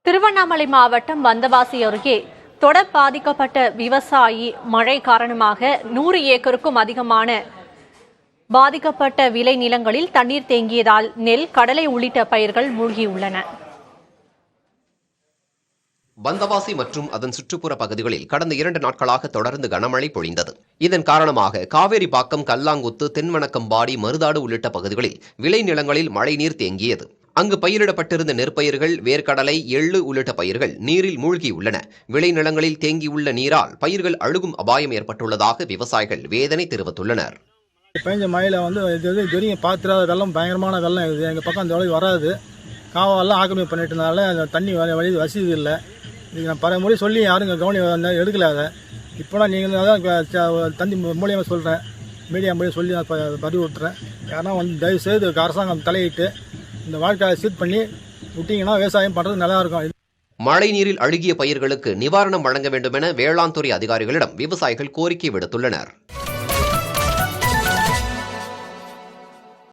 திருவண்ணாமலை மாவட்டம் வந்தவாசி அருகே தொடர் பாதிக்கப்பட்ட விவசாயி மழை காரணமாக 100 ஏக்கருக்கும் அதிகமான பாதிக்கப்பட்ட விளை நிலங்களில் தண்ணீர் தேங்கியதால் நெல், கடலை உள்ளிட்ட பயிர்கள் மூழ்கியுள்ளன. வந்தவாசி மற்றும் அதன் சுற்றுப்புற பகுதிகளில் கடந்த 2 நாட்களாக தொடர்ந்து கனமழை பொழிந்தது. இதன் காரணமாக காவேரிப்பாக்கம், கல்லாங்குத்து, தென்வணக்கம்பாடி, மருதாடு உள்ளிட்ட பகுதிகளில் விளை நிலங்களில் மழைநீர் தேங்கியது. அங்கு பயிரிடப்பட்டிருந்த நெற்பயிர்கள், வேர்க்கடலை, எள்ளு உள்ளிட்ட பயிர்கள் நீரில் மூழ்கியுள்ளன. விளைநிலங்களில் தேங்கியுள்ள நீரால் பயிர்கள் அழுகும் அபாயம் ஏற்பட்டுள்ளதாக விவசாயிகள் வேதனை தெரிவித்துள்ளனர். பெஞ்ச மழையில் இதுவரைக்கும் பார்த்துறாத வெள்ளம், பயங்கரமான வெள்ளம். இது எங்கள் பக்கம் அந்த வழி வராது. காவெல்லாம் ஆக்கிரமிப்பு பண்ணிட்டு இருந்தனால அந்த தண்ணி வழி வசதி இல்லை. இதுக்கு நான் பல முறை சொல்லி யாரும் கவனி எடுக்கல. அதை இப்போ நீங்கள் தான் தந்தி மூலியமாக சொல்கிறேன், மீடியா மூலியம் சொல்லி நான் பதிவு விட்டுறேன். யாருன்னா தயவுசெய்து அரசாங்கம் தலையிட்டு இந்த வாழ்க்கையை சீட் பண்ணி விட்டிங்கன்னா விவசாயம் பண்ணுறது நல்லாயிருக்கும். மழை நீரில் அழுகிய பயிர்களுக்கு நிவாரணம் வழங்க வேண்டும் என வேளாண் துறை அதிகாரிகளிடம் விவசாயிகள் கோரிக்கை விடுத்துள்ளனர்.